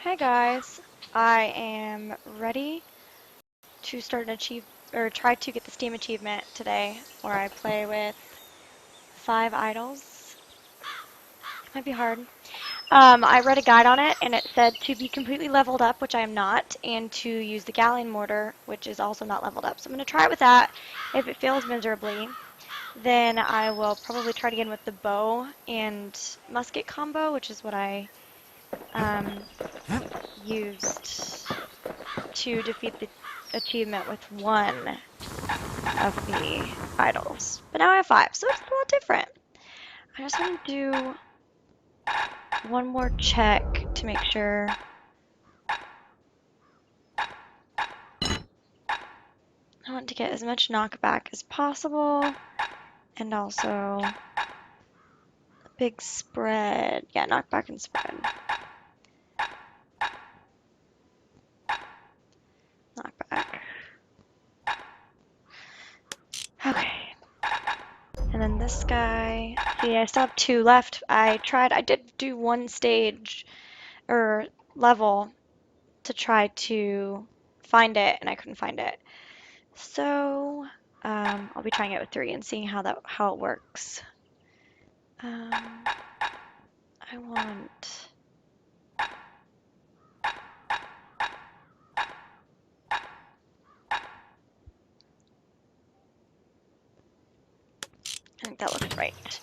Hey guys, I am ready to start an try to get the Steam achievement today, where I play with 5 idols. It might be hard. I read a guide on it, and it said to be completely leveled up, which I am not, and to use the galleon mortar, which is also not leveled up. So I'm going to try it with that. If it fails miserably, then I will probably try it again with the bow and musket combo, which is what I used to defeat the achievement with one of the idols. But now I have 5, so it's a little different. I just want to do one more check to make sure. I want to get as much knockback as possible, and also a big spread. Yeah, knockback and spread. Knockback. Okay. And then this guy. See, I still have 2 left. I did do one stage or level to try to find it, and I couldn't find it. So I'll be trying it with 3 and seeing how it works. I want. I think that looks right.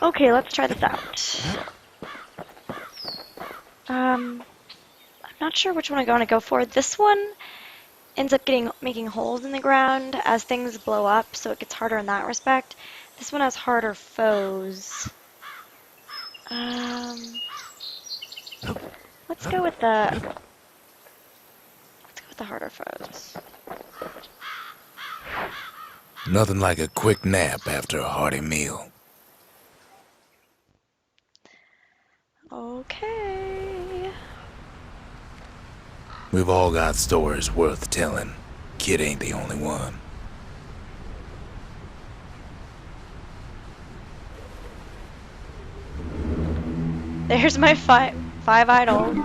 Okay, let's try this out. I'm not sure which one I'm going to go for. This one ends up making holes in the ground as things blow up, so it gets harder in that respect. This one has harder foes. Let's go with the harder foes. Nothing like a quick nap after a hearty meal. Okay. We've all got stories worth telling. Kid ain't the only one. There's my five idols.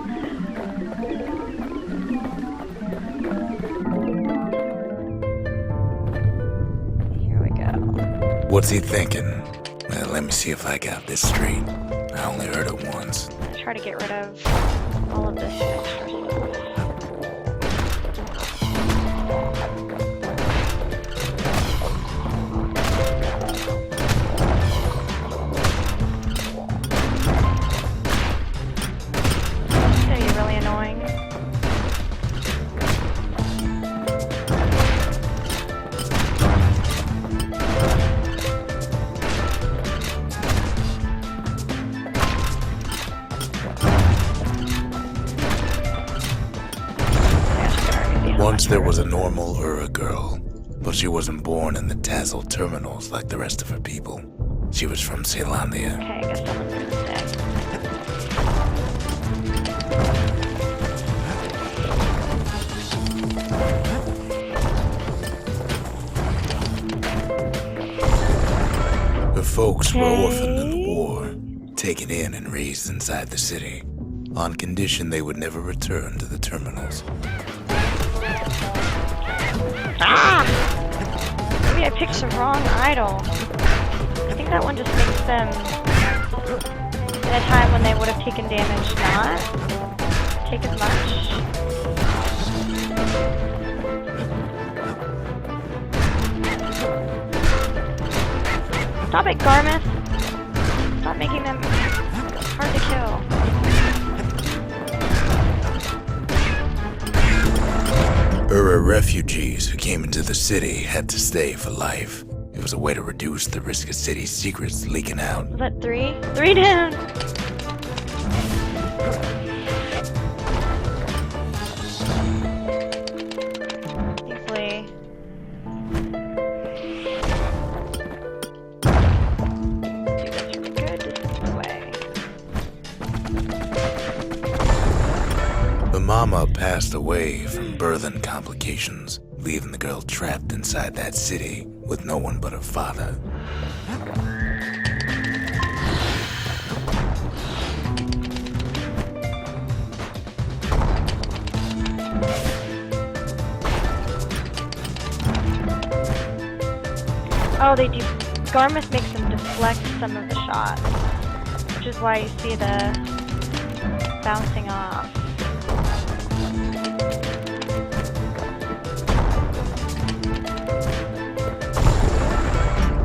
Here we go. What's he thinking? Well, let me see if I got this straight. I only heard it once. Try to get rid of all of this extra stuff. It's gonna be really annoying. Once there was a normal Ura girl, but she wasn't born in the Tassel terminals like the rest of her people. She was from Celandia. Okay, I guess someone's gonna stay. Her folks were orphaned in the war, taken in and raised inside the city, on condition they would never return to the terminals. Ah! Maybe I picked the wrong idol. I think that one just makes them, in a time when they would have taken damage, not take as much. Stop it, Garmith! Stop making them hard to kill. Ura refugees who came into the city had to stay for life. It was a way to reduce the risk of city secrets leaking out. Was that 3? 3 down! Thankfully. Do this from a good distance away. The mama passed away from birthing complications, leaving the girl trapped inside that city with no one but her father. Oh, they do. Garmith makes them deflect some of the shots, which is why you see the bouncing off.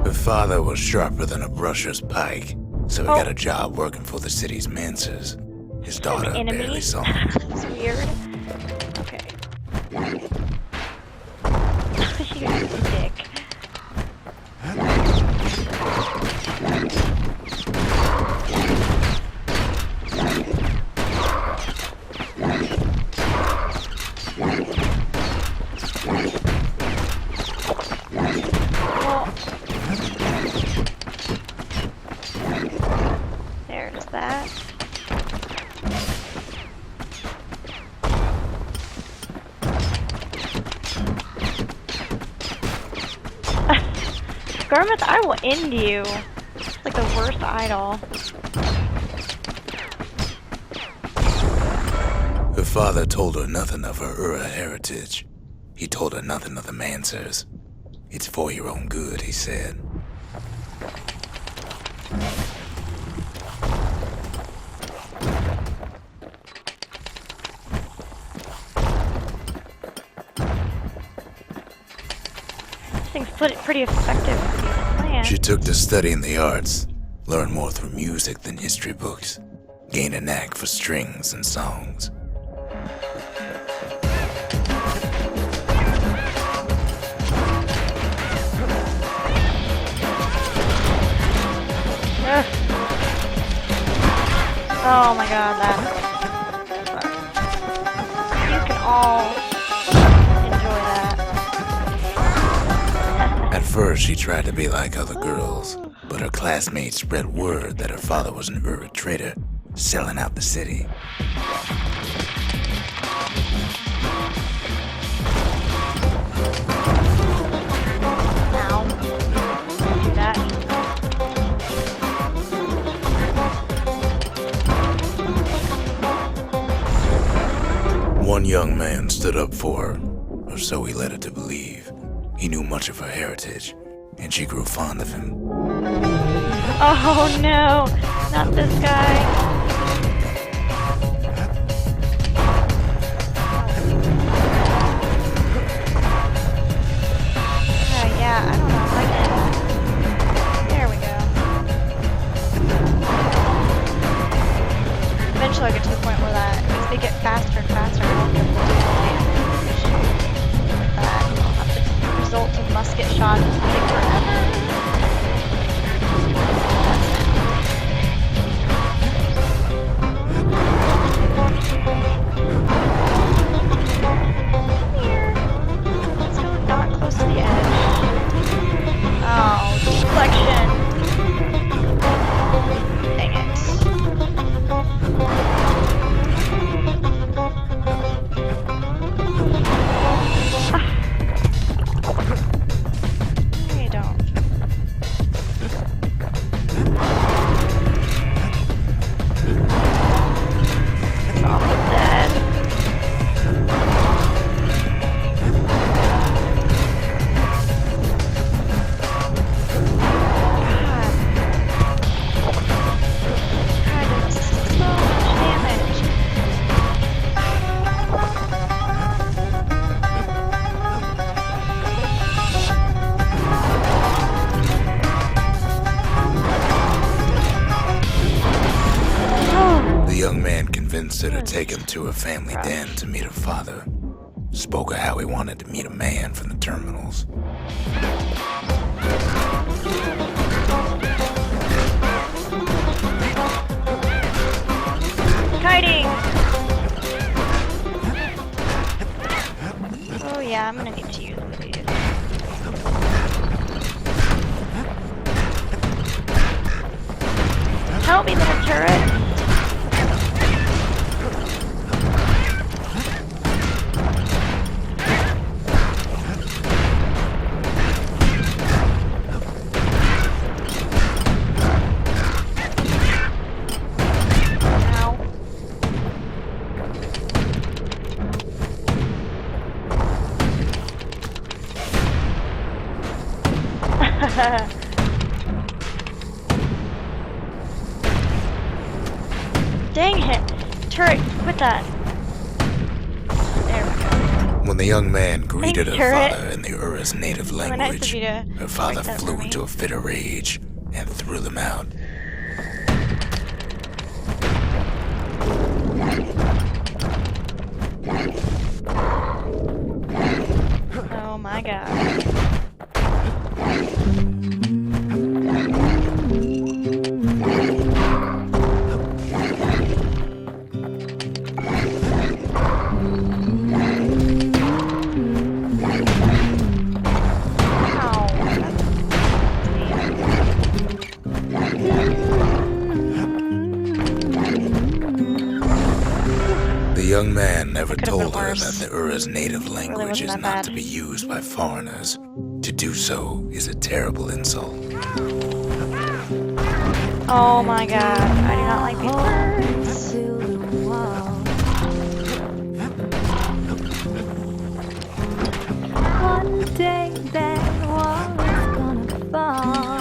Her father was sharper than a brusher's pike, so he got a job working for the city's mancers. His daughter barely saw him. That's weird. Okay. She got a stick. Well, there's that. Garmith, I will end you. It's like the worst idol. Her father told her nothing of her Ura heritage. He told her nothing of the Mancers. It's for your own good, he said. This thing's pretty effective for these plants. She took to studying the arts, learned more through music than history books, gained a knack for strings and songs. Ugh. Oh my god, that. You can all enjoy that. At first, she tried to be like other girls, but her classmates spread word that her father was an Ura trader, selling out the city. Ow. Don't do that. One young man stood up for her, or so he led her to believe. He knew much of her heritage, and she grew fond of him. Oh no, not this guy. Yeah, I don't know, like it. There we go. Eventually I'll get to the point where that, as they get faster and faster, I'll be able to do damage. But I'll have the result of musket shots take forever. Here. Let's go not close to the edge. Oh, deflection. Dang it. You don't. It's almost dead. God, this is so much damage. Oh. The young man convinced her to take him to her family den to meet her father. Spoke of how he wanted to meet a man from the terminals. Kiting! Oh yeah, I'm gonna need to use one of these. Help me, little turret! Ow. Dang it! Turret, quit that. There we go. When the young man greeted her turret. father in the Ura's native Really nice of language, you to her father break that flew for me. into a fit of rage and threw them out. Oh my god. The young man never Could've been told her worse. that the Ura's native language wasn't is that not bad. to be used by foreigners. To do so is a terrible insult. Oh my god. I do not like these birds. One day that wall is gonna fall.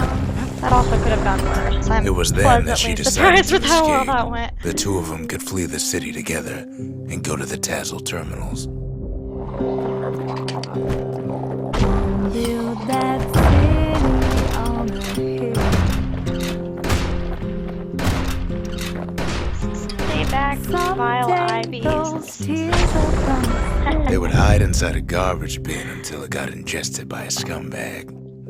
That also could have gone worse. I'm It was then that pleasantly she decided surprised to with how well escape. that went. The two of them could flee the city together and go to the Tassel terminals. Build that city on a hill. Stay back, vile Someday those IVs. tears are gonna They would hide inside a garbage bin until it got ingested by a scumbag,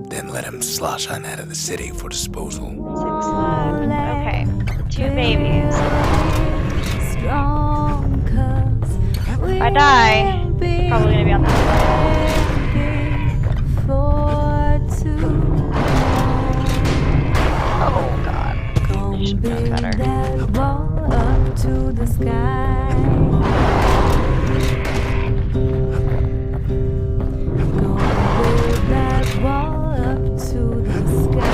then let him slosh on out of the city for disposal. 6 left. Okay. 2 babies. strong, 'cause If I die, we'll probably gonna be on that for two. Oh god. Gonna Should've done build better. that wall up to the sky. Gonna build that wall up to the sky.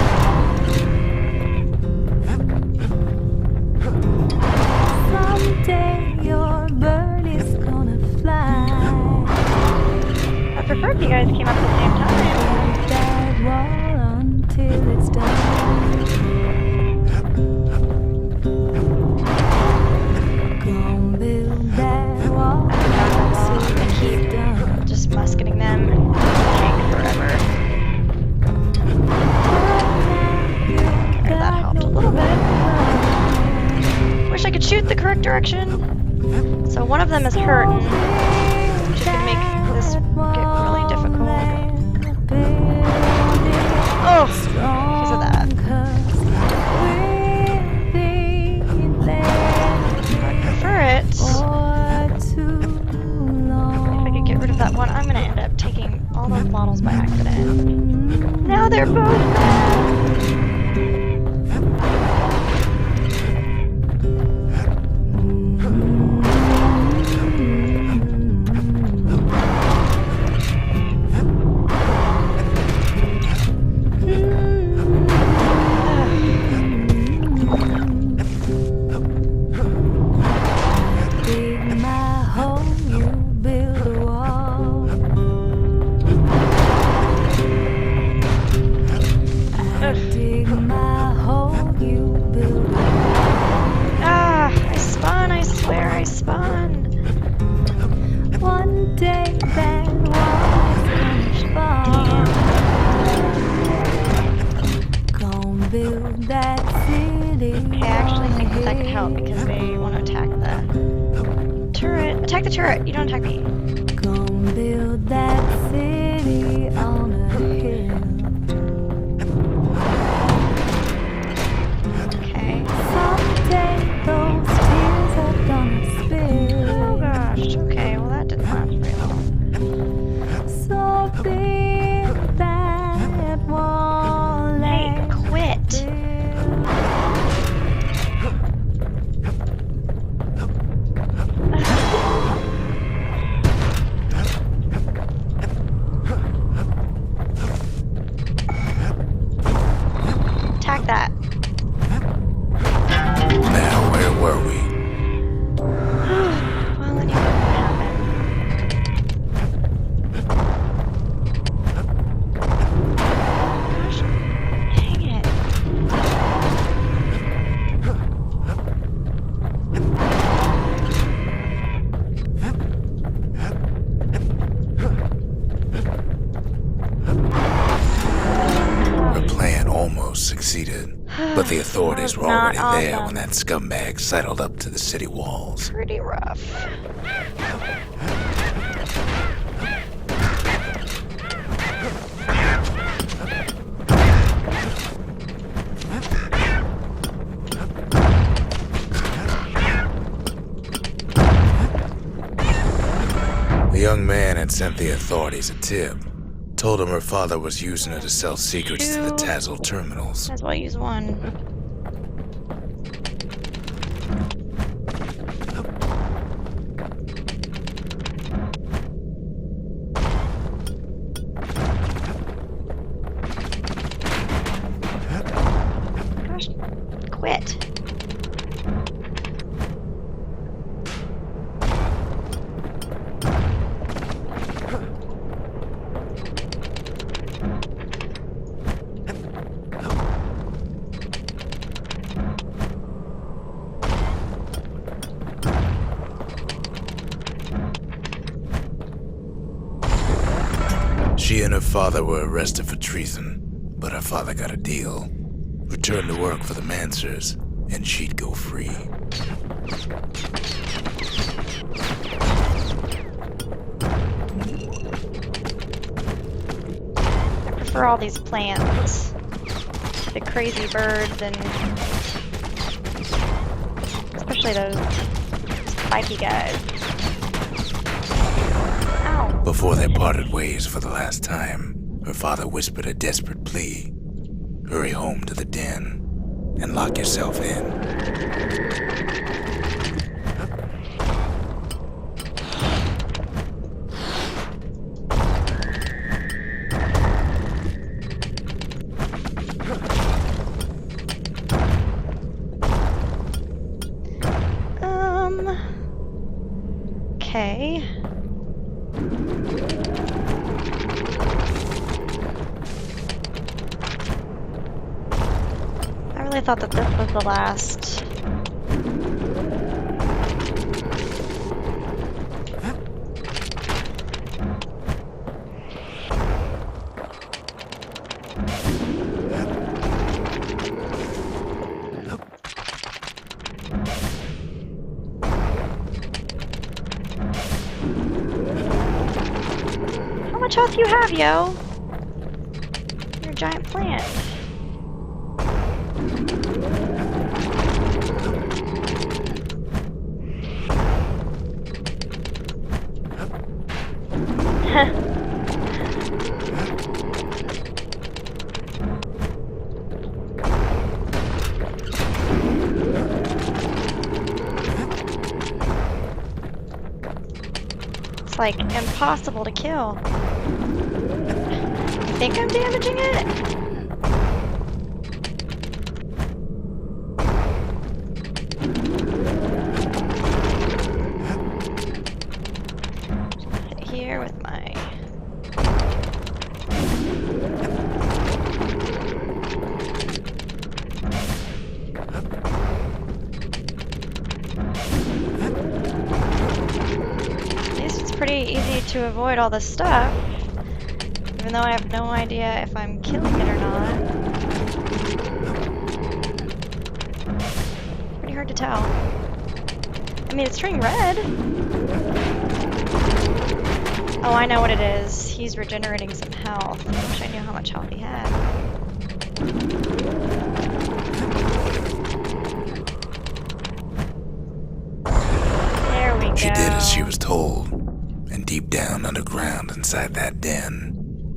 Someday your bird is gonna fly. I prefer if you guys came up at the same time. Build that wall until it's done. Gonna build that wall I'm until gonna it's keep done. just musketing them and take forever. Okay, that helped a little bit. Wish I could shoot the correct direction. So one of them is hurting, which is gonna make this get really difficult. Oh, because of that. I prefer it. If I could get rid of that one, I'm gonna end up taking all those bottles by accident. Now they're both bad. Dig my hole, you build a wall. I dig my hole, you build a wall. Ah, I spun, I swear I spun. One day that wall is gonna fall. Gonna build that city. Okay, I actually think on a that could help hill. because they want to attack the turret. Attack the turret, you don't attack me. Gonna build that city on a hill. Okay. Someday those tears are gonna spill. Oh gosh, okay, well that didn't last very long. So build that wall. Hey, and quit. build. The authorities That were was not already there when awesome. that scumbag sidled up to the city walls. Pretty rough. The young man had sent the authorities a tip. Told him her father was using her to sell secrets to the Two. Tazzle terminals. Might as well use one. Gosh, quit. She and her father were arrested for treason, but her father got a deal. Returned to work for the Mansers, and she'd go free. I prefer all these plants to the crazy birds and especially those spiky guys. Ow. Before they parted ways for the last time, her father whispered a desperate plea. Hurry home to the den and lock yourself in. Okay. I really thought that this was the last. How much health you have, yo? You're a giant plant. It's like impossible to kill. I think I'm damaging it? Sit here with my... At least it's pretty easy to avoid all this stuff. Even though I have no idea if I'm killing it or not. Pretty hard to tell. I mean, it's turning red. Oh, I know what it is. He's regenerating some health. I wish I knew how much health he had. There we go. She did as she was told, and deep down underground inside that den,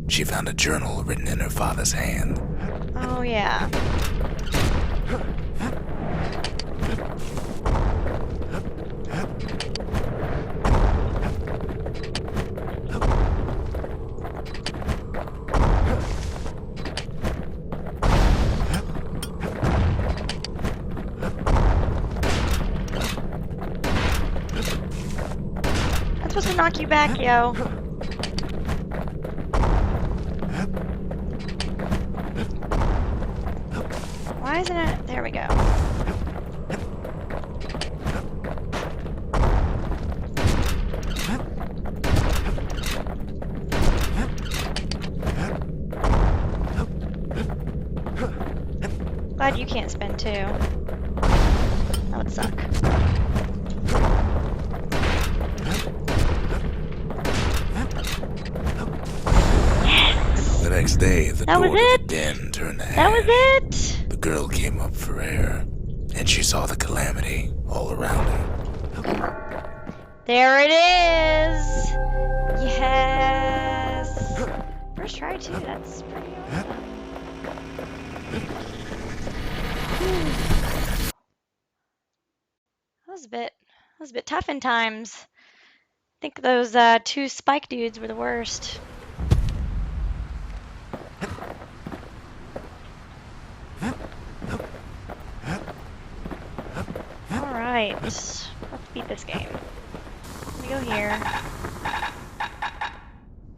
she found a journal written in her father's hand. Oh, yeah. That's supposed to knock you back, yo. Why isn't it? There we go. Glad you can't spin too. That would suck. The next day, the That was door to the it? den turned to That was ash. it! The girl came up for air, and she saw the calamity all around her. There it is! Yes! First try too, that's pretty awesome. That was a bit tough in times. I think those two spike dudes were the worst. Alright, let's beat this game. Let me go here.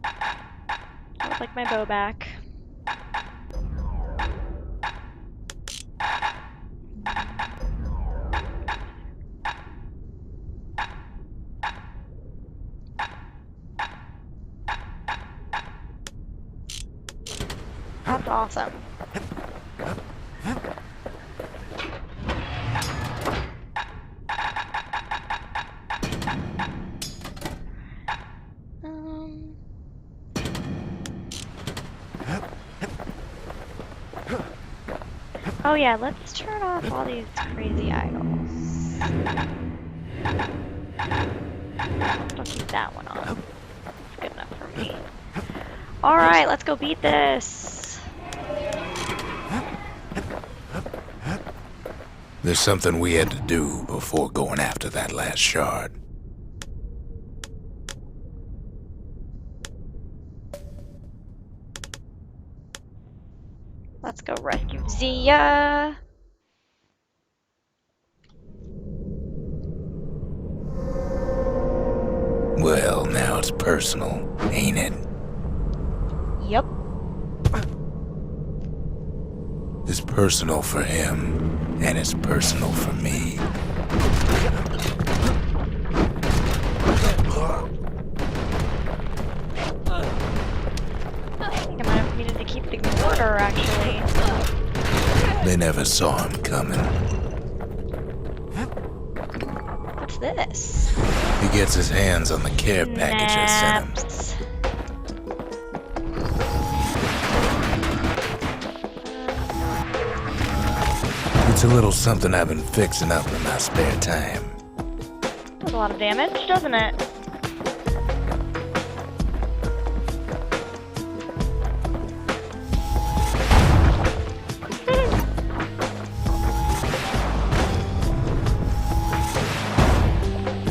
I would like my bow back. That's awesome. Oh yeah, let's turn off all these crazy idols. I'll keep that one on. It's good enough for me. Alright, let's go beat this. There's something we had to do before going after that last shard. Let's go rescue Zia. Well, now it's personal, ain't it? Yep. It's personal for him, and it's personal for me. I think I might have needed to keep the mortar, actually. They never saw him coming. What's this? He gets his hands on the care package I sent him. Naps. It's a little something I've been fixing up in my spare time. Does a lot of damage, doesn't it?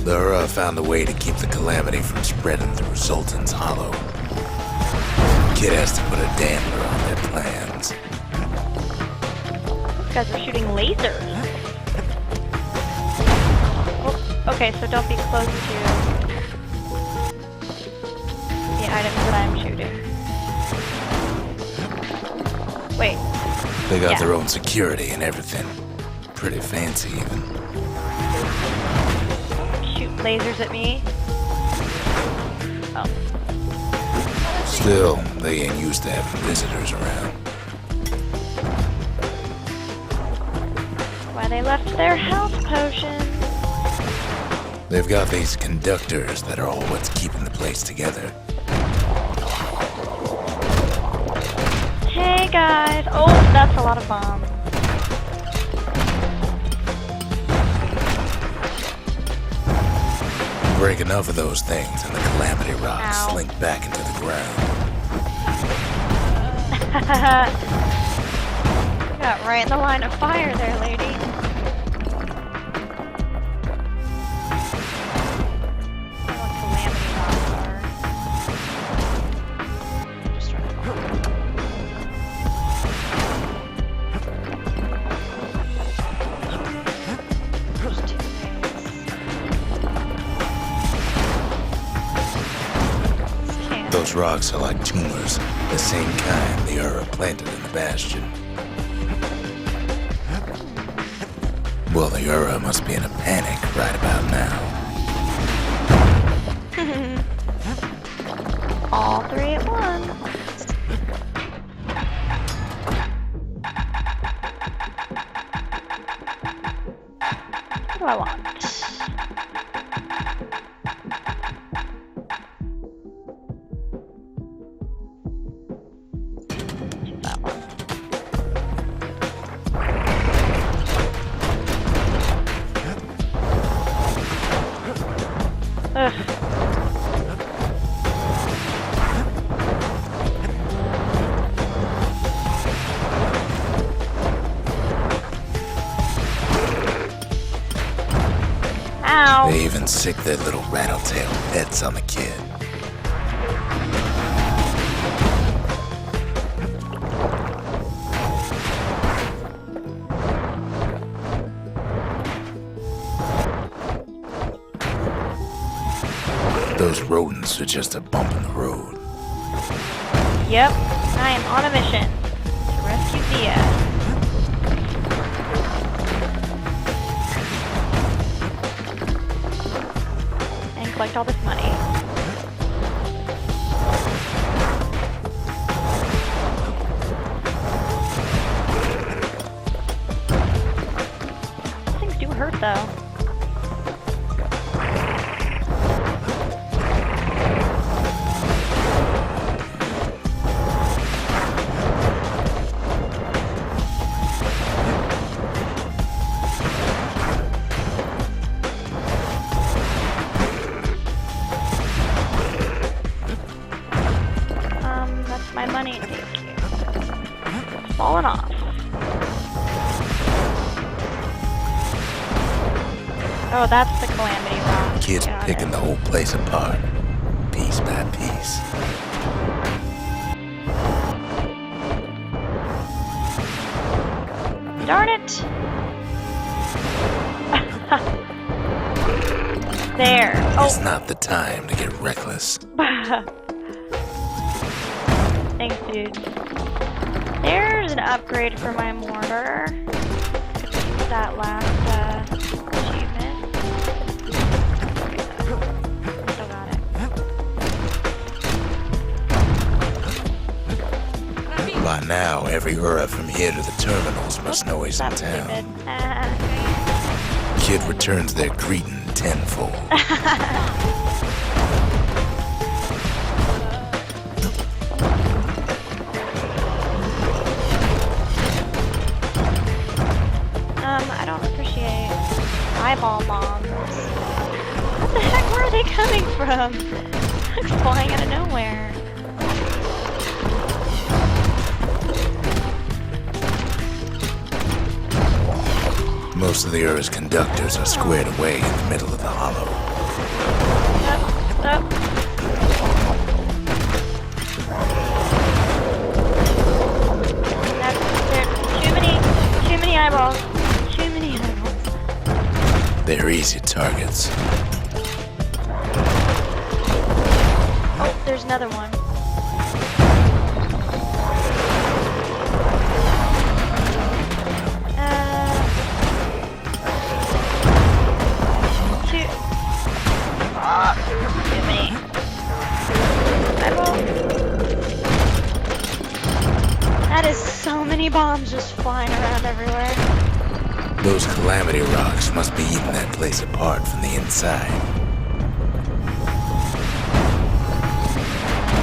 The Hura found a way to keep the calamity from spreading through Sultan's Hollow. Kid has to put a damper on their plans. These guys are shooting lasers. Oh, okay, so don't be close to the items that I'm shooting. Wait. They got Yeah. their own security and everything. Pretty fancy, even. Shoot lasers at me. Oh. Still, they ain't used to having visitors around. Why they left their health potions. They've got these conductors that are all what's keeping the place together. Hey guys. Oh, that's a lot of bombs. Break enough of those things and the calamity rocks Ow. slink back into the ground. Got right in the line of fire there, lady. I don't know what calamity rocks are. Just trying to find There's two ways. This can't. Those rocks are like tumors, the same kind the Hura planted in the Bastion. Well, the Hura must be in a panic right about now. All three at once. What do I want? Choose that one. Ugh. Ow. They even sick their little rattletail heads on the kid. Those rodents are just a bump in the road. Yep, I am on a mission to rescue Thea. And collect all this money. These things do hurt though. That's my money, thank you. It's falling off. Oh, that's the calamity rock. Kids Got picking it. the whole place apart, piece by piece. Darn it! There. It's Oh. not the time to get reckless. Thanks, dude. There's an upgrade for my mortar. Could use that last achievement. Still got it. By now, every Ura from here to the terminals must know he's in That's town. stupid. Kid returns their greeting tenfold. I don't appreciate eyeball moms. What the heck? Where are they coming from? Like flying out of nowhere. Most of the Ura's conductors are squared away in the middle of the hollow. Up. Too many eyeballs. Too many eyeballs. They're easy targets. Oh, there's another one. Too many. Eyeball. That is so many bombs just flying around everywhere. Those calamity rocks must be eating that place apart from the inside.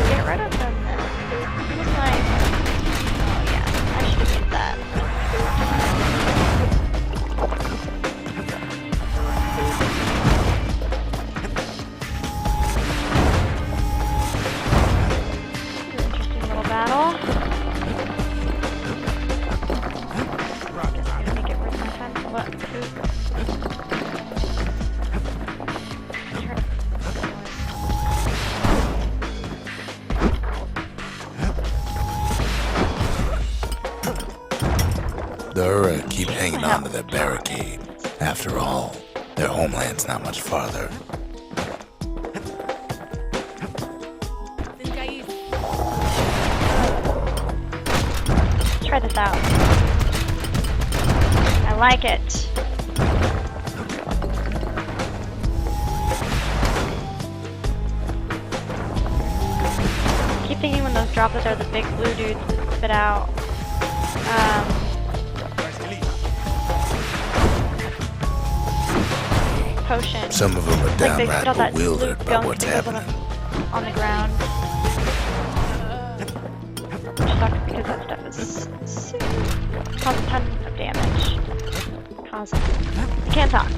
Get rid of them then. What's my... Oh yeah, I should have used that. Interesting little battle. Just gonna make it worth my time. What? Who? Turn. The Ura keep hanging on to their barricade. After all, their homeland's not much farther. Try this out. I like it. I keep thinking when those droplets are the big blue dudes that spit out. potion. Some of them are Like they spit downright out that bewildered blue by gunk what's that goes happening. on the ground. Which sucks because that stuff is causes a ton of damage. I can't talk.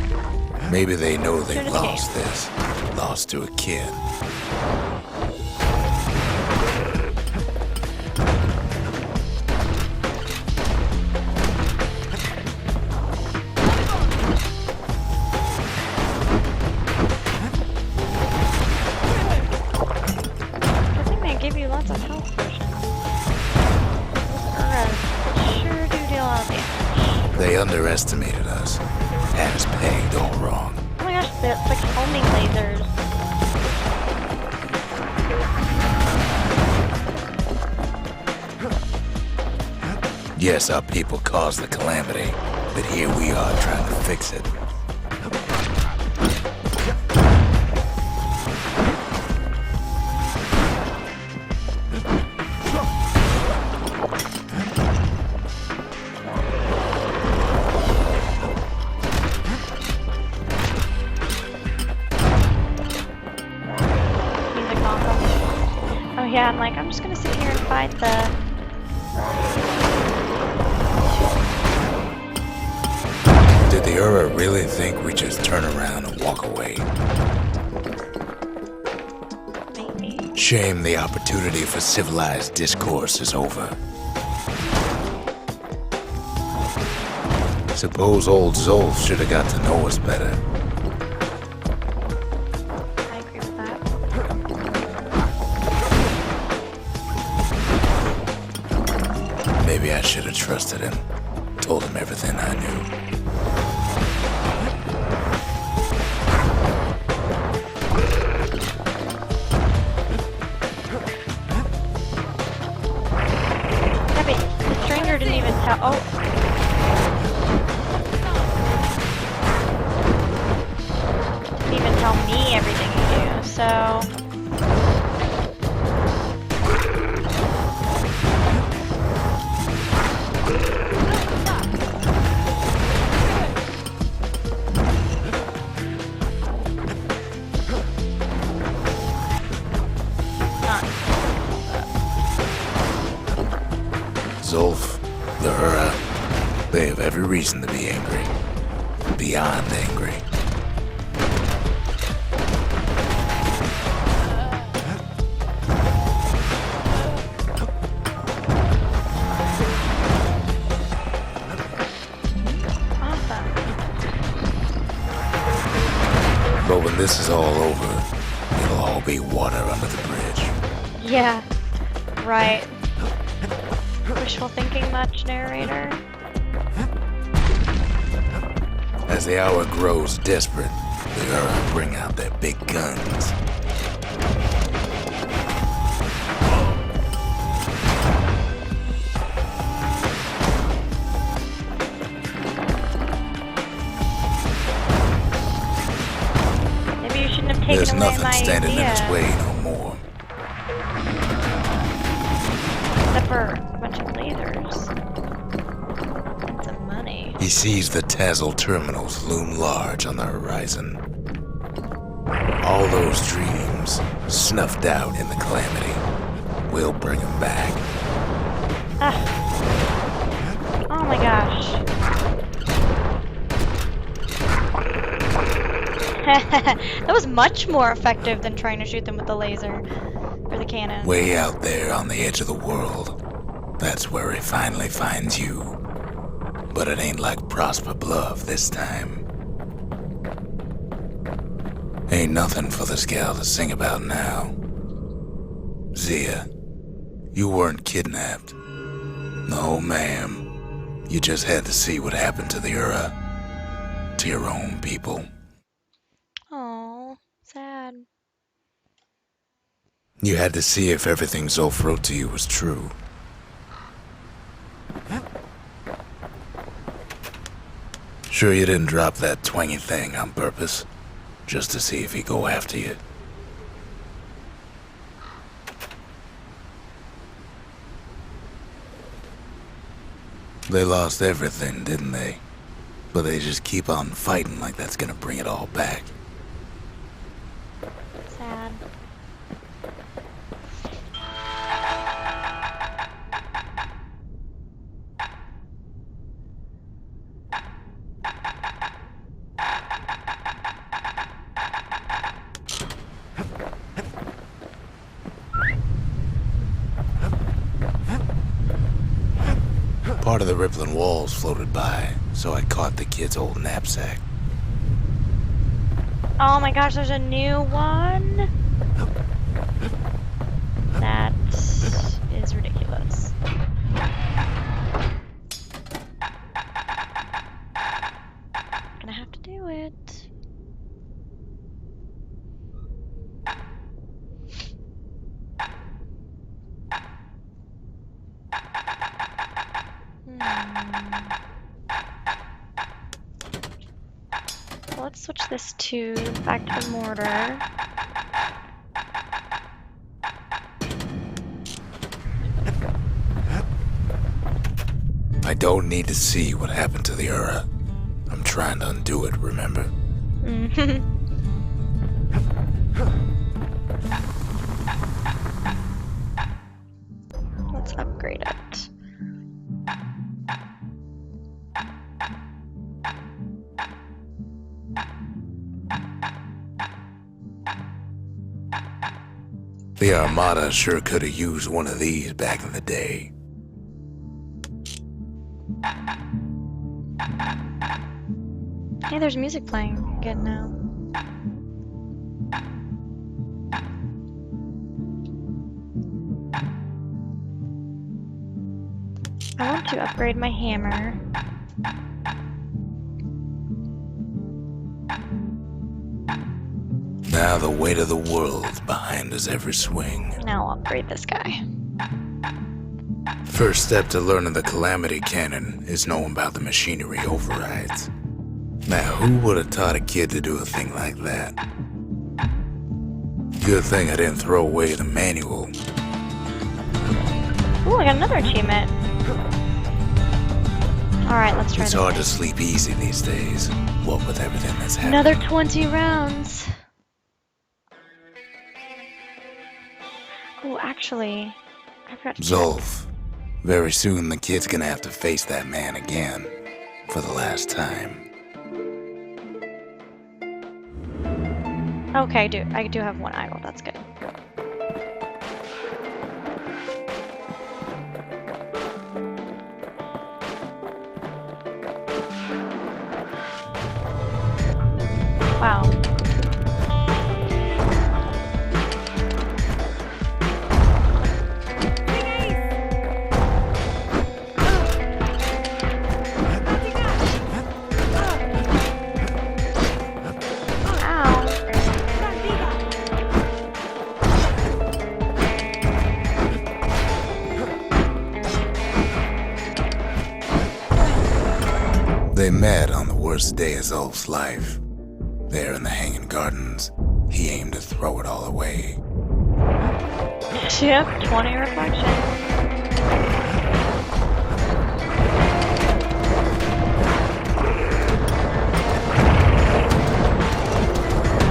Maybe they know they've Soon as lost this. Lost to a kid. I think they give you lots of health potions. Those sure do deal a lot of damage. They underestimated us. Had us pegged all wrong. Oh my gosh, it's like homing lasers. Yes, our people caused the calamity, but here we are trying to fix it. Music awesome. Oh yeah, I'm like, I'm just gonna sit here and fight the... Did the Ura really think we just turn around and walk away? Maybe. Shame the opportunity for civilized discourse is over. Suppose old Zolf should have got to know us better. I agree with that. Maybe I should have trusted him. Told him everything I knew. Yeah, but the stranger didn't even tell... Oh. Didn't even tell me everything you do, so... Zolf, the Ura, they have every reason to be angry. Beyond angry. Awesome. But when this is all over, it'll all be water under the bridge. Yeah. Right. Wishful thinking much, narrator? As the hour grows desperate, the Ura bring out their big guns. Maybe you shouldn't have taken There's away nothing my standing idea. in its way no more. Except for a bunch of lasers. And some money. He sees the Tazzle terminals loom large on the horizon. All those dreams, snuffed out in the calamity, will bring him back. Ah. Oh my gosh. That was much more effective than trying to shoot them with the laser. Or the cannon. Way out there on the edge of the world, that's where he finally finds you. But it ain't like Prosper Bluff this time. Ain't nothing for this gal to sing about now. Zia, you weren't kidnapped. No, ma'am. You just had to see what happened to the Ura. To your own people. Oh, sad. You had to see if everything Zolf wrote to you was true. Sure you didn't drop that twangy thing on purpose? Just to see if he'd go after you? They lost everything, didn't they? but they just keep on fighting like that's gonna bring it all back. Sad. Part of the rippling walls floated by, so I caught the kid's old knapsack. Oh my gosh, there's a new one? That is ridiculous. Gonna have to do it. So let's switch this to back to the mortar. I don't need to see what happened to the Ura. I'm trying to undo it, remember? Let's upgrade it. The Armada sure could have used one of these back in the day. Hey, there's music playing again now. I want to upgrade my hammer. Now the weight of the world's behind us every swing. Now I'll upgrade this guy. First step to learning the Calamity Cannon is knowing about the machinery overrides. Now, who would have taught a kid to do a thing like that? Good thing I didn't throw away the manual. Ooh, I got another achievement. Alright, let's try It's this hard thing. to sleep easy these days, what with everything that's happening. Another 20 rounds. Oh, actually, I forgot to check. Zolf, very soon the kid's gonna have to face that man again, for the last time. Okay, I do have one idol. That's good. Wow. They met on the worst day of Zolf's life. There in the Hanging Gardens, he aimed to throw it all away. Yep, 20 reflection.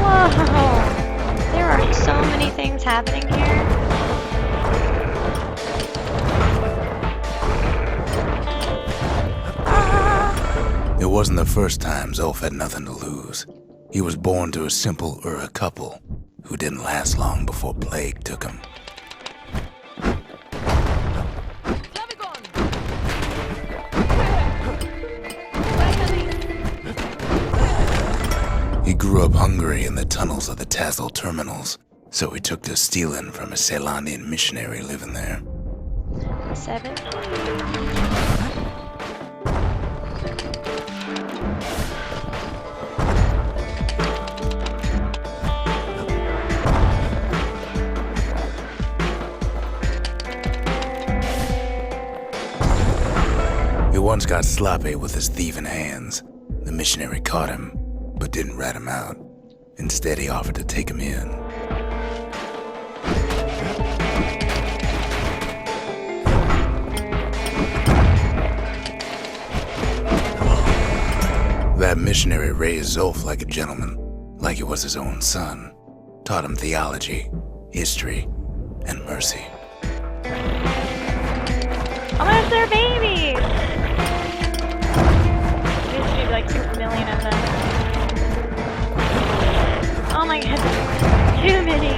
Whoa! There are so many things happening here. It wasn't the first time Zolf had nothing to lose. He was born to a simple Ura couple who didn't last long before plague took him. He grew up hungry in the tunnels of the Tassel terminals, so he took to stealing from a Ceylonian missionary living there. 17. He once got sloppy with his thieving hands. The missionary caught him, but didn't rat him out. Instead, he offered to take him in. that missionary raised Zolf like a gentleman, like he was his own son. Taught him theology, history, and mercy. Oh my gosh, they're babies! There used to be like 6 million of them. Oh my god, too many!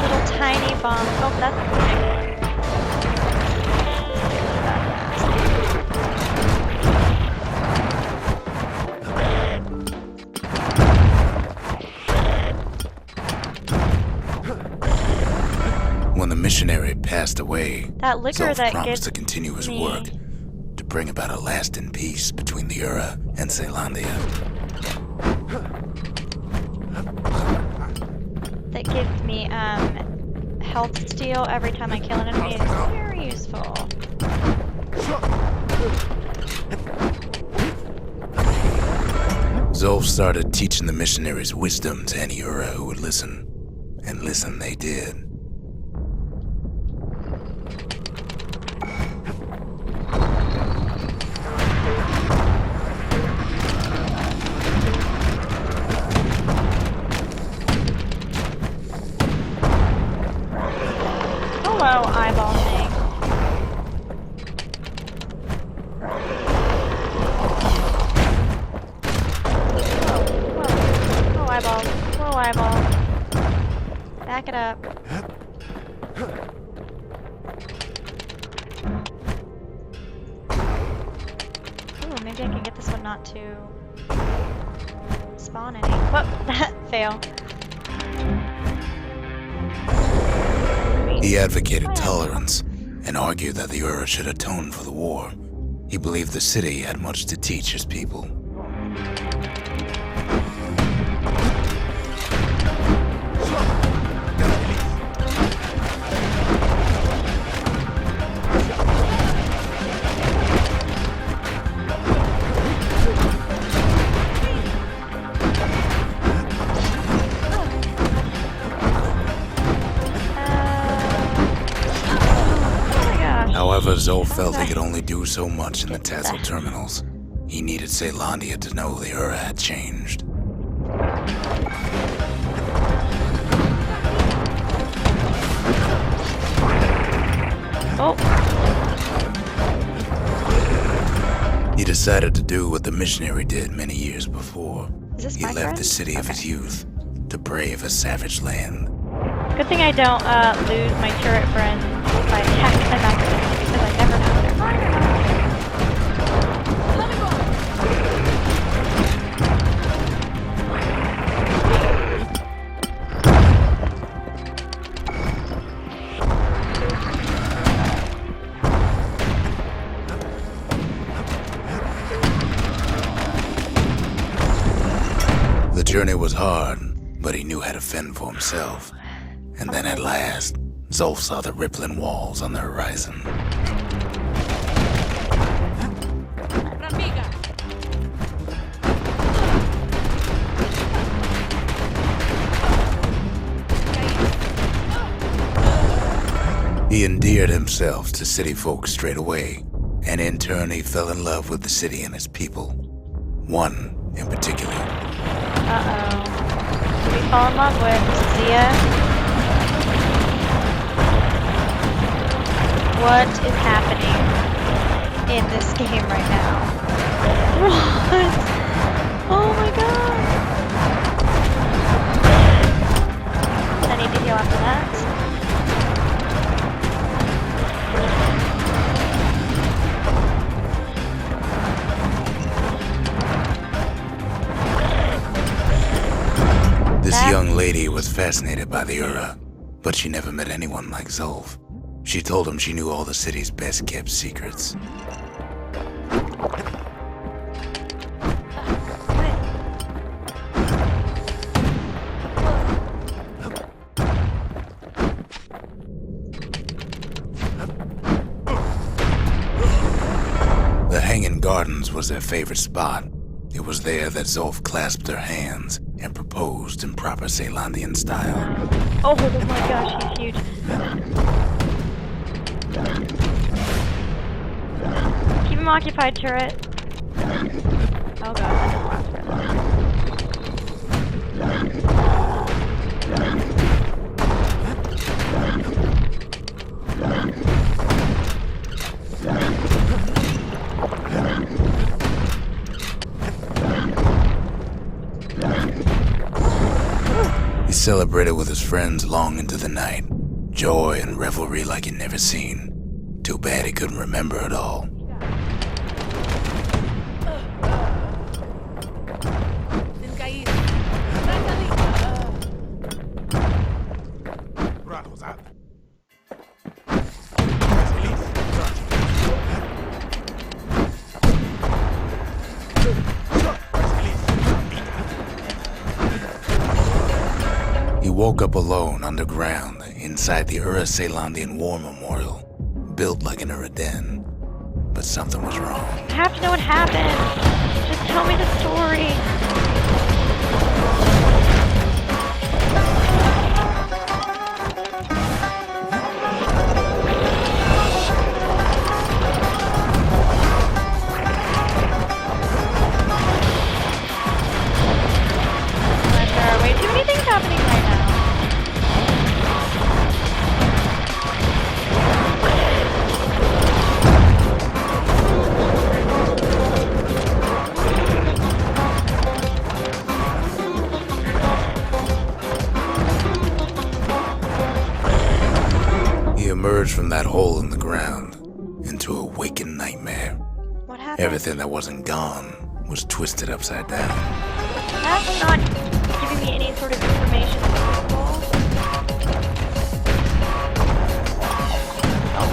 Little tiny bombs. Oh, that's When the missionary passed away, that liquor Zolf that promised gets to continue his me. work to bring about a lasting peace between the Ura and Zealandia. That gives me health steal every time I kill an enemy. It's very useful. Zolf started teaching the missionaries wisdom to any Ura who would listen, and listen they did. Hello, eyeball thing. Whoa eyeball. Whoa eyeball. Back it up. Ooh, maybe I can get this one not to spawn any. Whoop! That fail. He advocated tolerance and argued that the Ura should atone for the war. He believed the city had much to teach his people. However, Zolf felt he could only do so much in the Tassel terminals. He needed Zealandia to know the Ura had changed. Oh, He decided to do what the missionary did many years before. is this He my left friend? the city of his youth to brave a savage land. Good thing I don't lose my turret friends if I attack them after this, because I never know they're mine or The journey was hard, but he knew how to fend for himself. And then at last, Zolf saw the rippling walls on the horizon. He endeared himself to city folk straight away, and in turn he fell in love with the city and its people. One in particular. Uh-oh. Who do we fall in love with? Zia? What is happening in this game right now? What? Oh my god! I need to heal after that. This young lady was fascinated by the Ura, but she never met anyone like Zolf. She told him she knew all the city's best kept secrets. The Hanging Gardens was their favorite spot. It was there that Zolf clasped her hands and proposed in proper Zealandian style. Oh my gosh, he's huge. Keep him occupied, turret. Oh god, that doesn't last very long. He celebrated with his friends long into the night. Joy and revelry like he'd never seen. Too bad he couldn't remember it all. He woke up alone underground inside the Ura-Celandian War Memorial, built like an Ura-den. But something was wrong. I have to know what happened. Just tell me the story. There are way too many things happening right now. He emerged from that hole in the ground into a waking nightmare. What happened? Everything that wasn't gone was twisted upside down. That's not giving me any sort of information useful. Oh.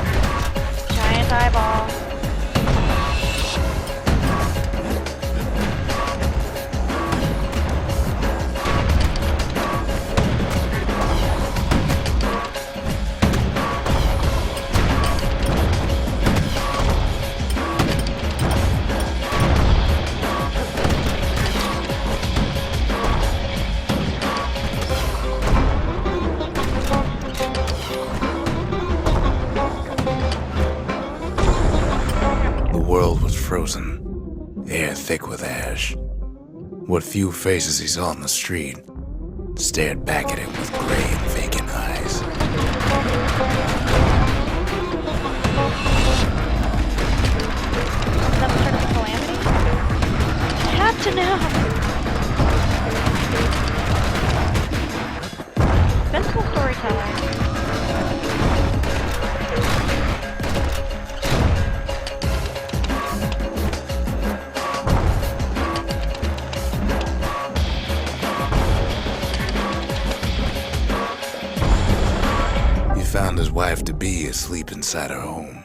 Giant eyeball. The world was frozen, air thick with ash. What few faces he saw on the street stared back at him with gray and vacant eyes. Some sort of calamity? I have to know. Sensible storytelling. He found his wife-to-be asleep inside her home,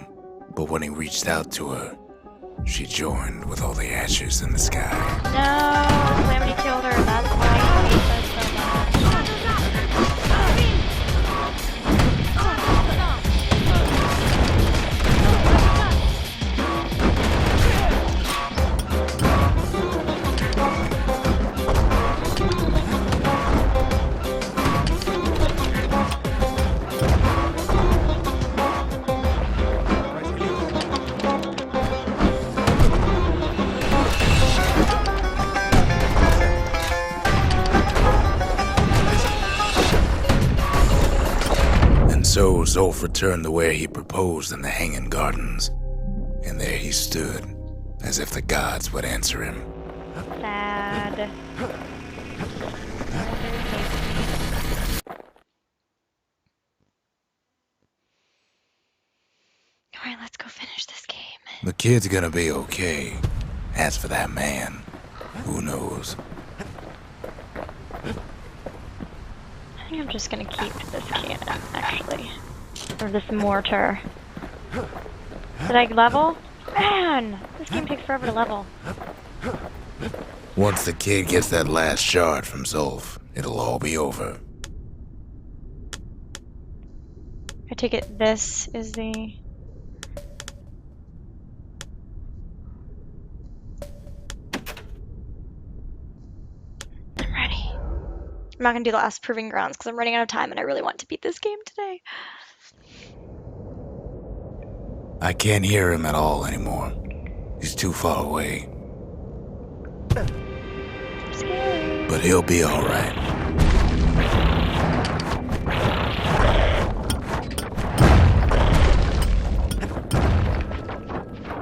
but when he reached out to her, she joined with all the ashes in the sky. No, Calamity killed her. That's why he hates us so much. So Zolf returned to where he proposed in the Hanging Gardens, and there he stood, as if the gods would answer him. Sad. Alright, let's go finish this game. The kid's gonna be okay. As for that man, who knows? I think I'm just gonna keep this cannon, actually. Or this mortar. Did I level? Man! This game takes forever to level. Once the kid gets that last shard from Zolf, it'll all be over. I take it this is the... I'm ready. I'm not gonna do the last proving grounds because I'm running out of time and I really want to beat this game today. I can't hear him at all anymore. He's too far away. Scary. but he'll be alright.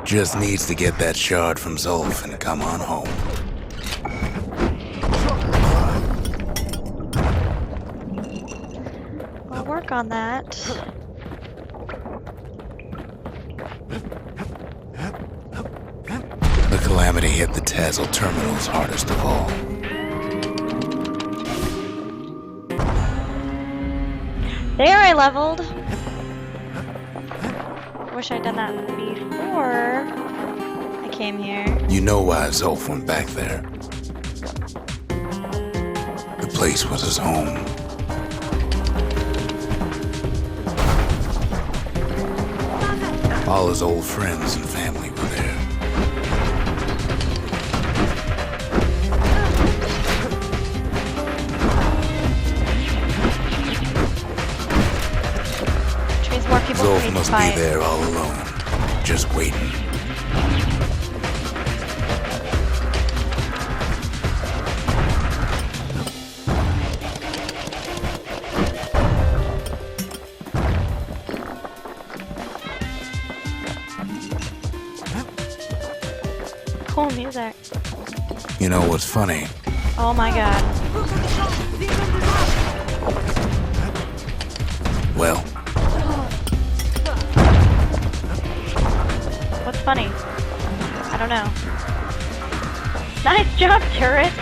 Just needs to get that shard from Zolf and come on home. I'll work on that. The calamity hit the Tazzle terminals hardest of all. There, I leveled. Wish I'd done that before I came here. You know why Zolf went back there. The place was his home. All his old friends and family were there. Which means more people Zolf need to must fight. be there all alone, just waiting. Cool music. You know what's funny? Oh my god. Well, What's funny? I don't know. Nice job, turret!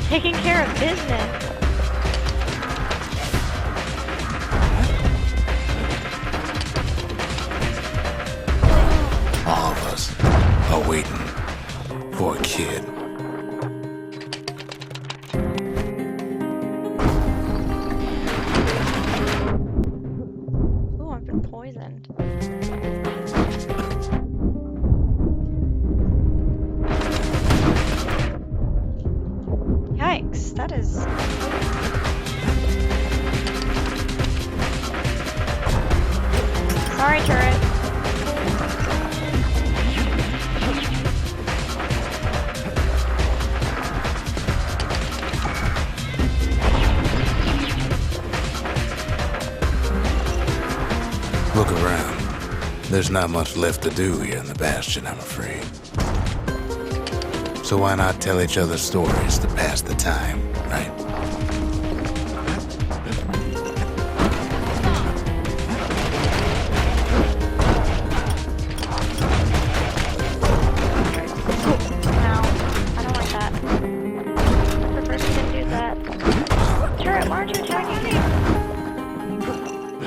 Taking care of business. all of us are waiting for a kid. Ooh, I've been poisoned. Yikes, that is... Sorry, turret. Look around. There's not much left to do here in the Bastion, I'm afraid. So why not tell each other stories to pass the time, right? No, I don't like that. The person didn't do that. Turret, why aren't you attacking me?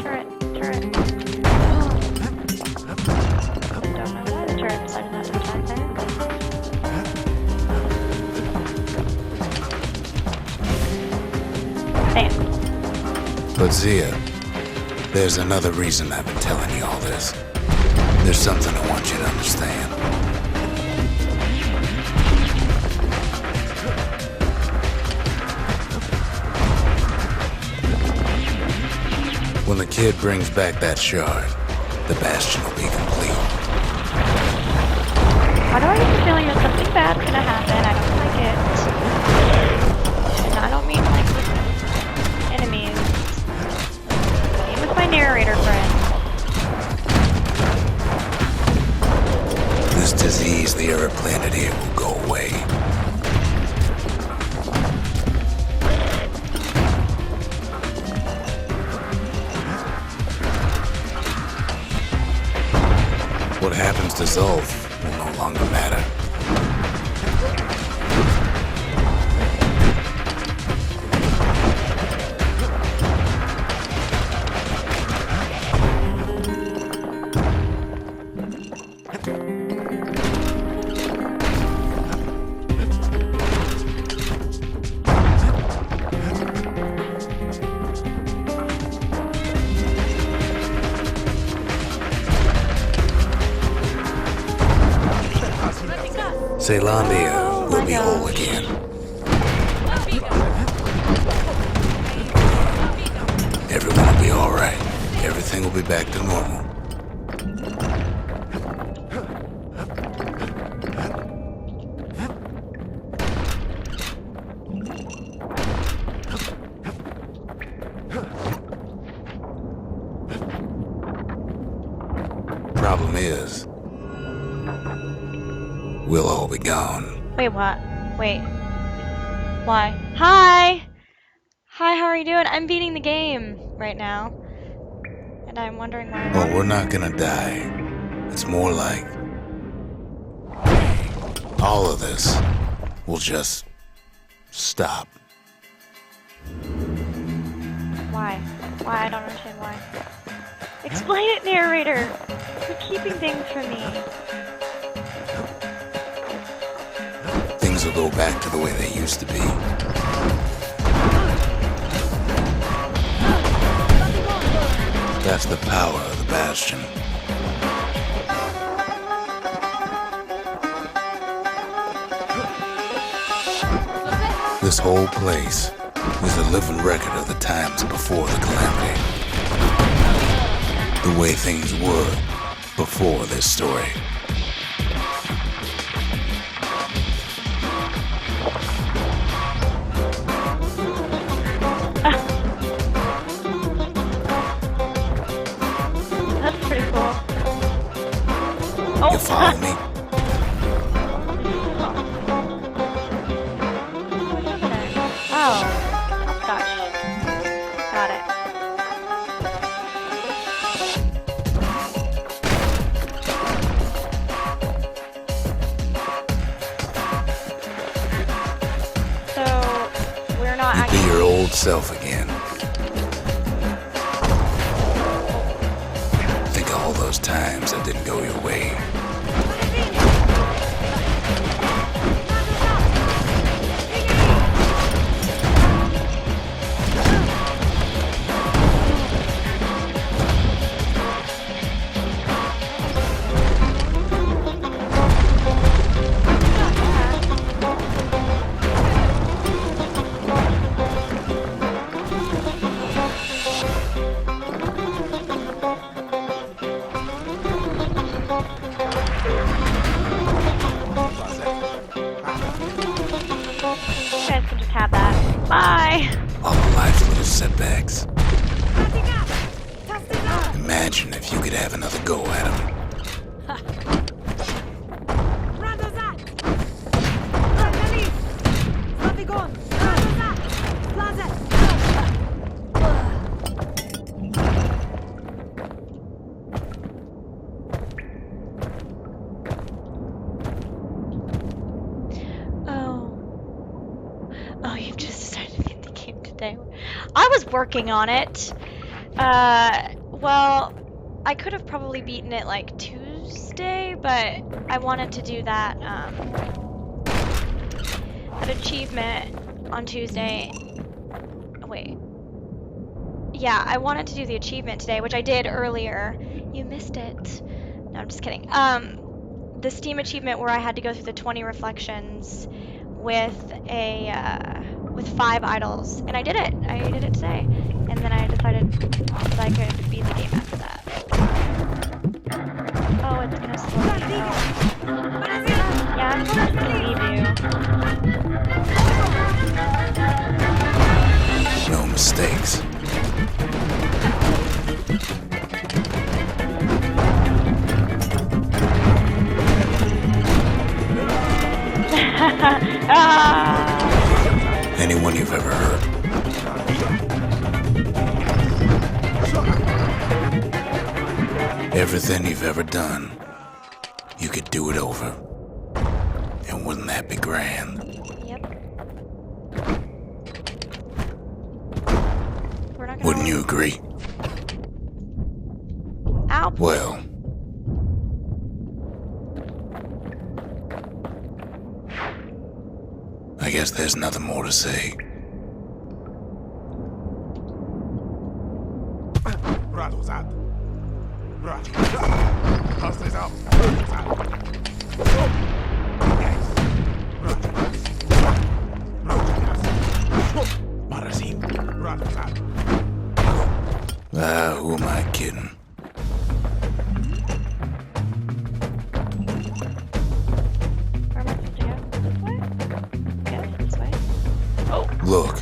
Turret, turret. Don't know why the turret decided not to attack there. Bam. But Zia, there's another reason I've been telling you all this. There's something I want you to understand. When the kid brings back that shard, the Bastion will be complete. Why do I get the feeling that something bad's gonna happen? I don't like it. And I don't mean like with enemies. I mean with my narrator friend. This disease the ever planted here will go away. What happens to Zolf will no longer matter. Zealandia will be whole again. Everyone will be alright. Everything will be back to normal. problem is, we'll all be gone. Wait, what? Wait. Why? Hi! Hi, how are you doing? I'm beating the game right now. And I'm wondering why. Well, we're not gonna die. It's more like all of this will just stop. Why? Why? I don't understand why. Explain it, narrator! You're keeping things from me. Things will go back to the way they used to be. That's the power of the Bastion. This whole place is a living record of the times before the calamity. The way things were before this story. That's pretty cool. Oh! You follow me? Oh. Hopscotch. Got it. So, we're not You'd be actually... your old self again. Think of all those times that didn't go your way. You guys can just have that. Bye! All of life's little setbacks. Imagine if you could have another go at them. Oh, you've just decided to get the game today. I was working on it. Well, I could have probably beaten it like Tuesday, but I wanted to do that, that achievement on Tuesday. Wait. Yeah, I wanted to do the achievement today, which I did earlier. You missed it. No, I'm just kidding. The Steam achievement where I had to go through the 20 reflections with with 5 idols, and I did it. I did it today, and then I decided that I could beat the game after that. Oh, it's gonna slow me down. Yeah, I'm just gonna leave you. No mistakes. Anyone you've ever heard. Everything you've ever done, you could do it over. And wouldn't that be grand? Yep. We're not gonna... Wouldn't you agree? Ow. Well, I guess there's nothing more to say. Who am I kidding? Where am I supposed to go? This way? Yes, this way. Oh. Look.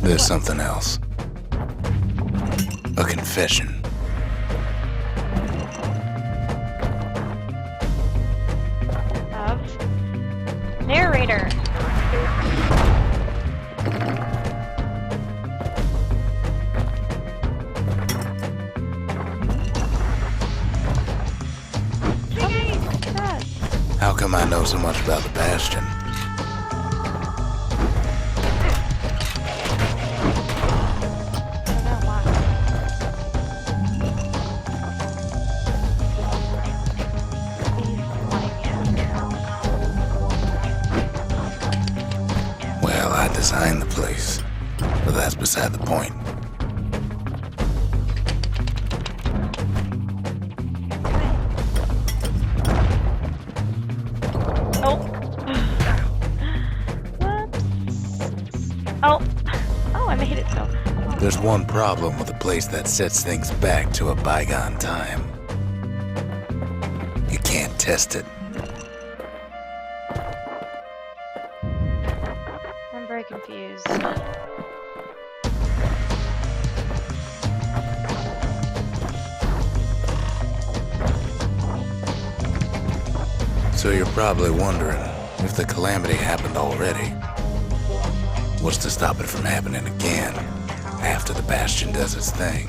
There's something else. A confession. Narrator. How come I know so much about the Bastion? Well, I designed the place, but that's beside the point. Oh. Whoops. Oh. Oh, I made it so. There's one problem with a place that sets things back to a bygone time. You can't test it. I'm very confused. So you're probably wondering if the calamity happened already. What's to stop it from happening again after the Bastion does its thing?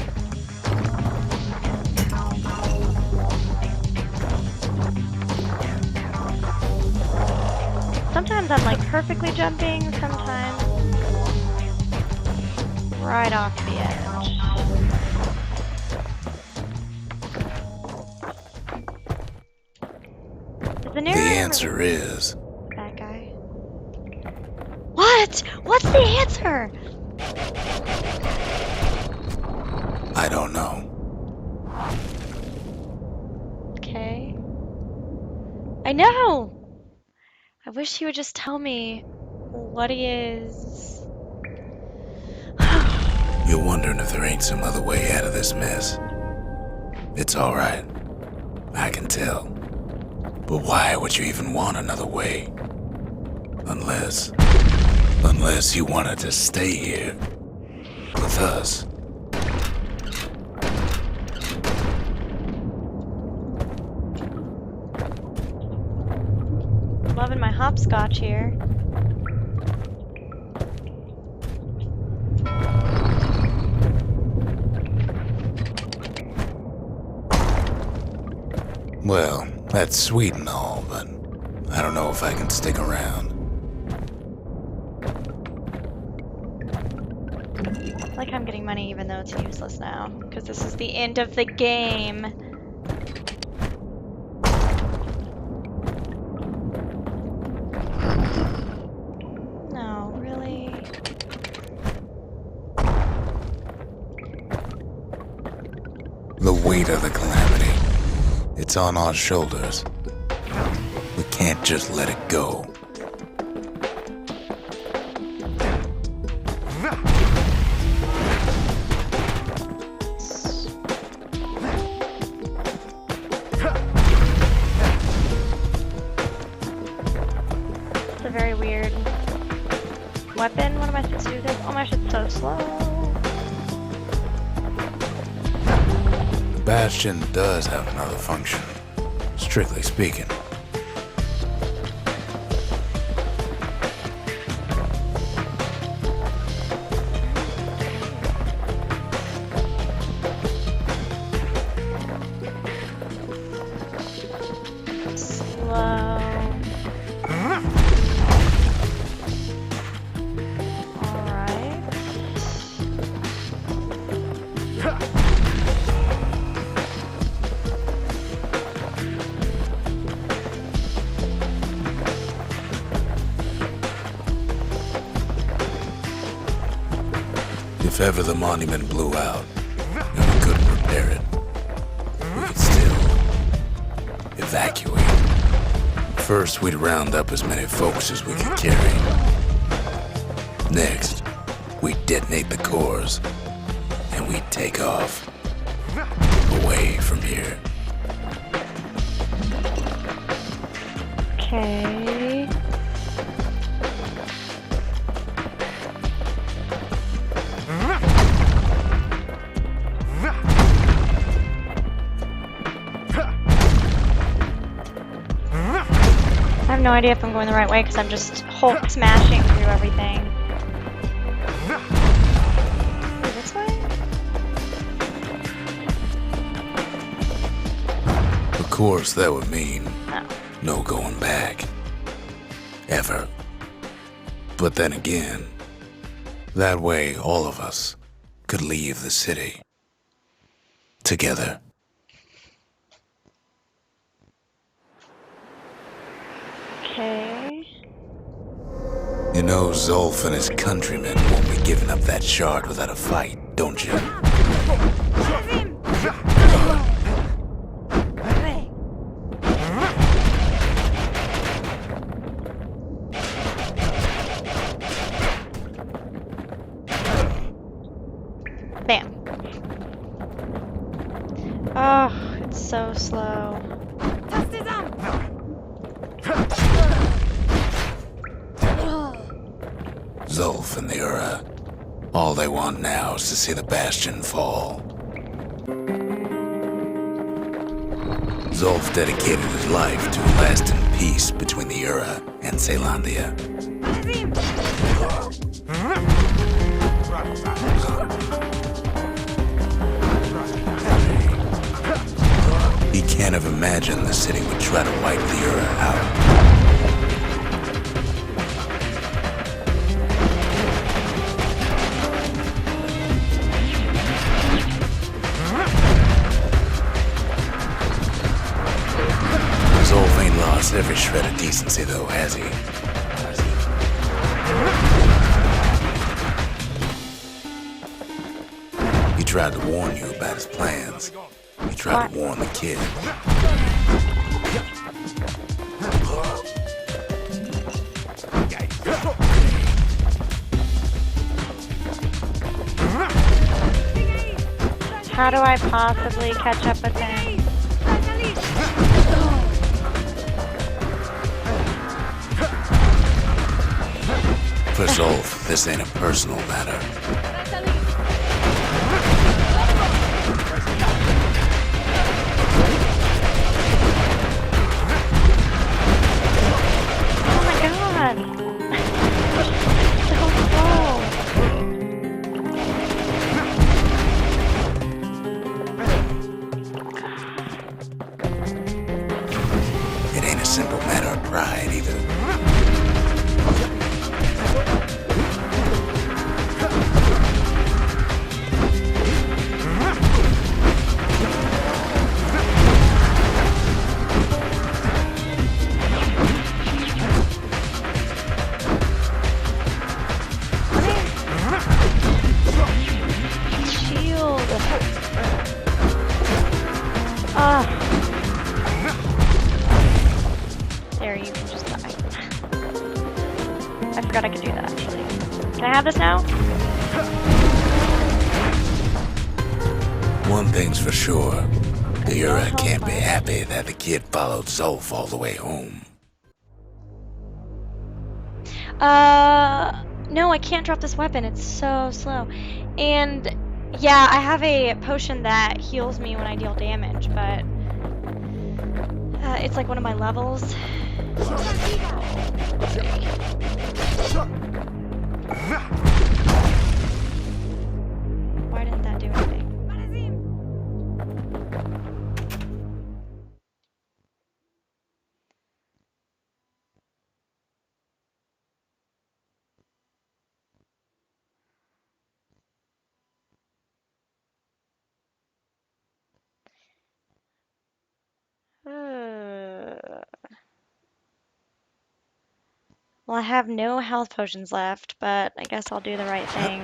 Sometimes I'm like perfectly jumping, sometimes right off the edge. Is the The narrator answer is that guy? What? What's the answer? I don't know. Okay. I know! I wish he would just tell me what he is. You're wondering if there ain't some other way out of this mess. It's alright. I can tell. But why would you even want another way? Unless you wanted to stay here with us. Loving my hopscotch here. Well, that's sweet and all, but I don't know if I can stick around. Like I'm getting money even though it's useless now, because this is the end of the game. No, really? The weight of the calamity. It's on our shoulders. We can't just let it go. It's a very weird weapon. What am I supposed to do with this? Oh, my shit's so slow. Bastion does have another function, strictly speaking. Slow. Alright. If ever the monument blew out and we couldn't repair it, we could still evacuate. First, we'd round up as many folks as we could carry. Next, we'd detonate the cores, and we'd take off. Away from here. Okay. I have no idea if I'm going the right way because I'm just Hulk smashing through everything. Wait, this way? Of course, that would mean No. no going back. Ever. But then again, that way all of us could leave the city. Together. Okay. You know Zolf and his countrymen won't be giving up that shard without a fight, don't you? Bam. Oh, it's so slow. Zolf and the Ura. All they want now is to see the Bastion fall. Zolf dedicated his life to a lasting peace between the Ura and Caelondia. He can't have imagined the city would try to wipe the Ura out. Zolf ain't lost every shred of decency though, has he? He tried to warn you about his plans. He tried to warn the kid. How do I possibly catch up with him? For Zolf, this ain't a personal matter. Oh my god! So slow. It ain't a simple matter of pride either. Shield. Ah. There, you can just die. I forgot I could do that actually. Can I have this now? One thing's for sure. The Ura can't be happy that the kid followed Zolf all the way home. No, I can't drop this weapon. It's so slow. And yeah, I have a potion that heals me when I deal damage, but it's like one of my levels. Why didn't that do anything? Well, I have no health potions left, but I guess I'll do the right thing.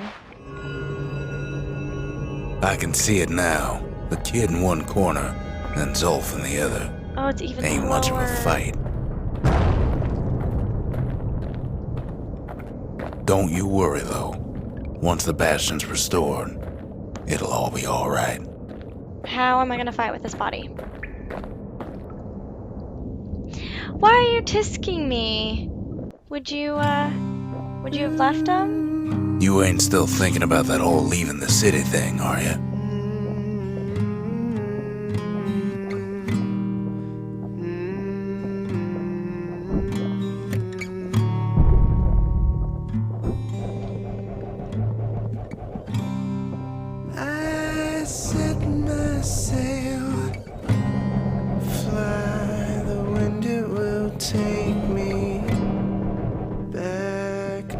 I can see it now. The kid in one corner, and Zolf in the other. Oh, it's even Ain't slower. much of a fight. Don't you worry, though. Once the Bastion's restored, it'll all be alright. How am I gonna fight with this body? Why are you tisking me? Would you have left him? You ain't still thinking about that whole leaving the city thing, are you?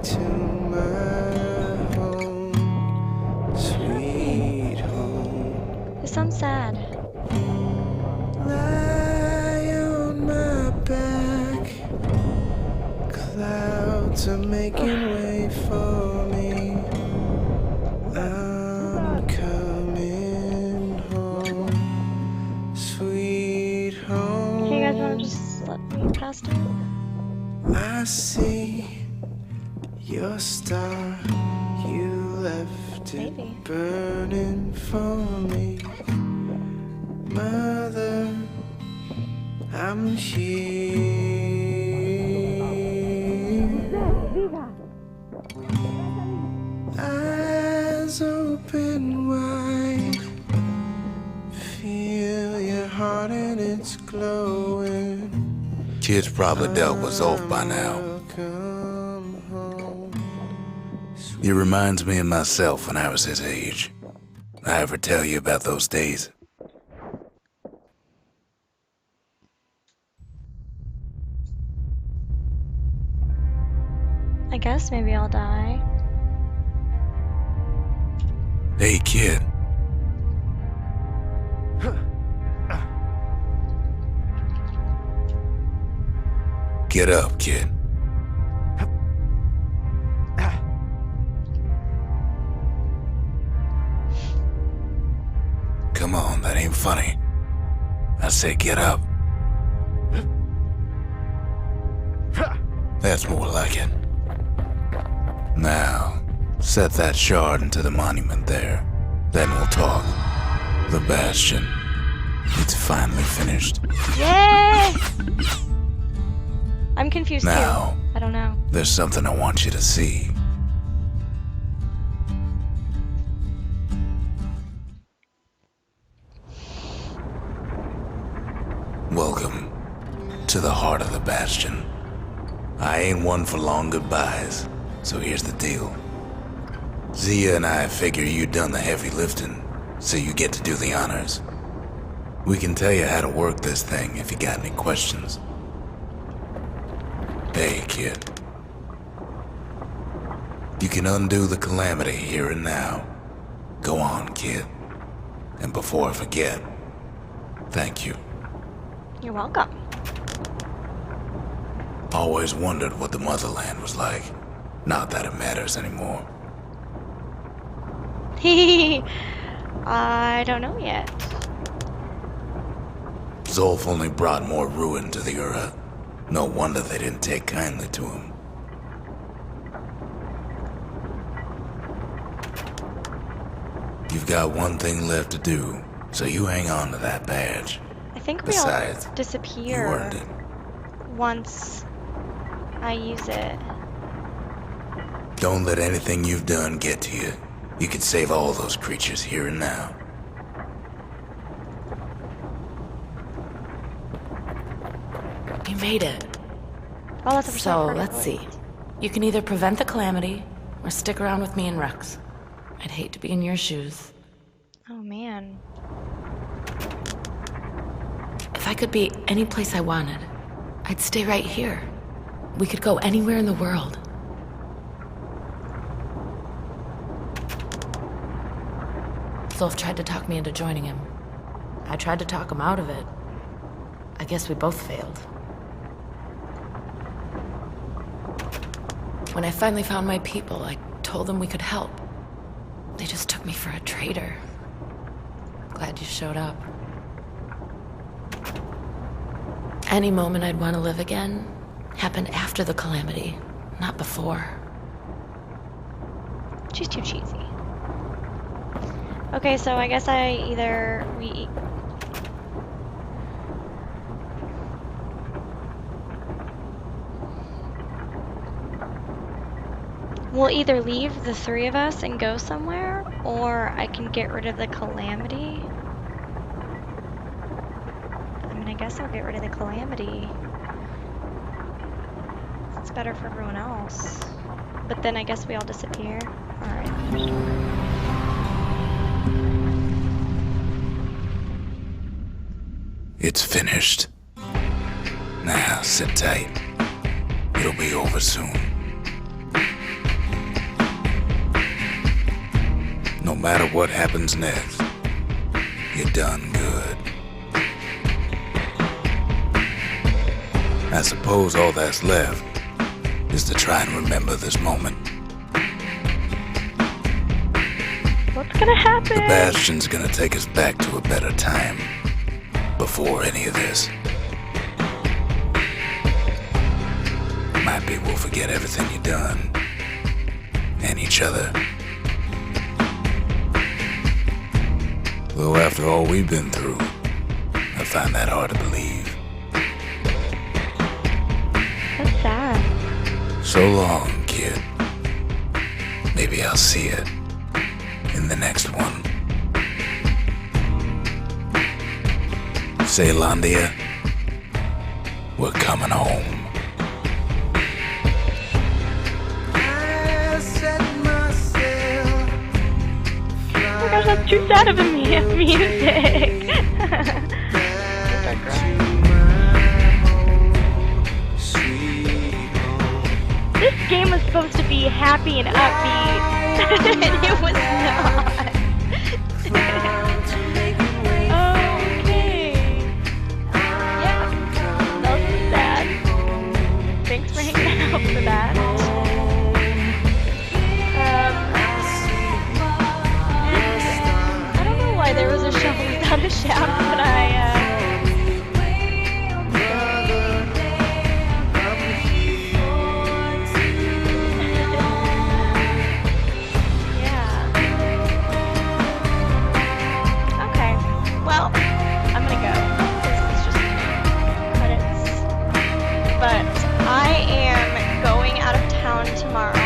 to my home, sweet home. You sound sad. Lie on my back, clouds are making way for me. I'm coming home, sweet home. Hey, you guys want to just let me pass down? I see your star, you left it Maybe. burning for me. Mother, I'm here. Eyes open wide, feel your heart and it's glowing. Kid's probably dealt with Zolf by now. Come home. He reminds me of myself when I was his age. I ever tell you about those days? I guess maybe I'll die. Hey, kid. Get up, kid. Come on, that ain't funny. I say get up. That's more like it. Now, set that shard into the monument there. Then we'll talk. The Bastion. It's finally finished. Yay! I'm confused Now, too. I don't know. there's something I want you to see. Welcome to the heart of the Bastion. I ain't one for long goodbyes, so here's the deal. Zia and I figure you done the heavy lifting, so you get to do the honors. We can tell you how to work this thing if you got any questions. Hey, kid. You can undo the calamity here and now. Go on, kid. And before I forget, thank you. You're welcome. Always wondered what the motherland was like. Not that it matters anymore. I don't know yet. Zolf only brought more ruin to the Ura. No wonder they didn't take kindly to him. You've got one thing left to do, so you hang on to that badge. I think we all Besides, you disappear earned it. once I use it. Don't let anything you've done get to you. You can save all those creatures here and now. You made it. Oh, that's a So, let's see. You can either prevent the calamity, or stick around with me and Rex. I'd hate to be in your shoes. Oh man. If I could be any place I wanted, I'd stay right here. We could go anywhere in the world. Zolf tried to talk me into joining him. I tried to talk him out of it. I guess we both failed. When I finally found my people, I told them we could help. They just took me for a traitor. Glad you showed up. Any moment I'd want to live again happened after the calamity, not before. She's too cheesy. Okay, so I guess we'll either leave the three of us and go somewhere, or I can get rid of the calamity. I mean, I guess I'll get rid of the calamity. It's better for everyone else. But then I guess we all disappear. Alright. It's finished. Now, sit tight. It'll be over soon. matter what happens next, you're done good. I suppose all that's left is to try and remember this moment. What's gonna happen? The Bastion's gonna take us back to a better time before any of this. Might be we'll forget everything you've done and each other. Though after all we've been through, I find that hard to believe. That's sad. So long, kid. Maybe I'll see it in the next one. Zealandia, we're coming home. Oh my gosh, that's too sad of a music. This game was supposed to be happy and upbeat, and it was not. Okay. Yeah, that was sad. Thanks for hanging out for that. I don't know why there was a shovel without a shaft, but but I am going out of town tomorrow.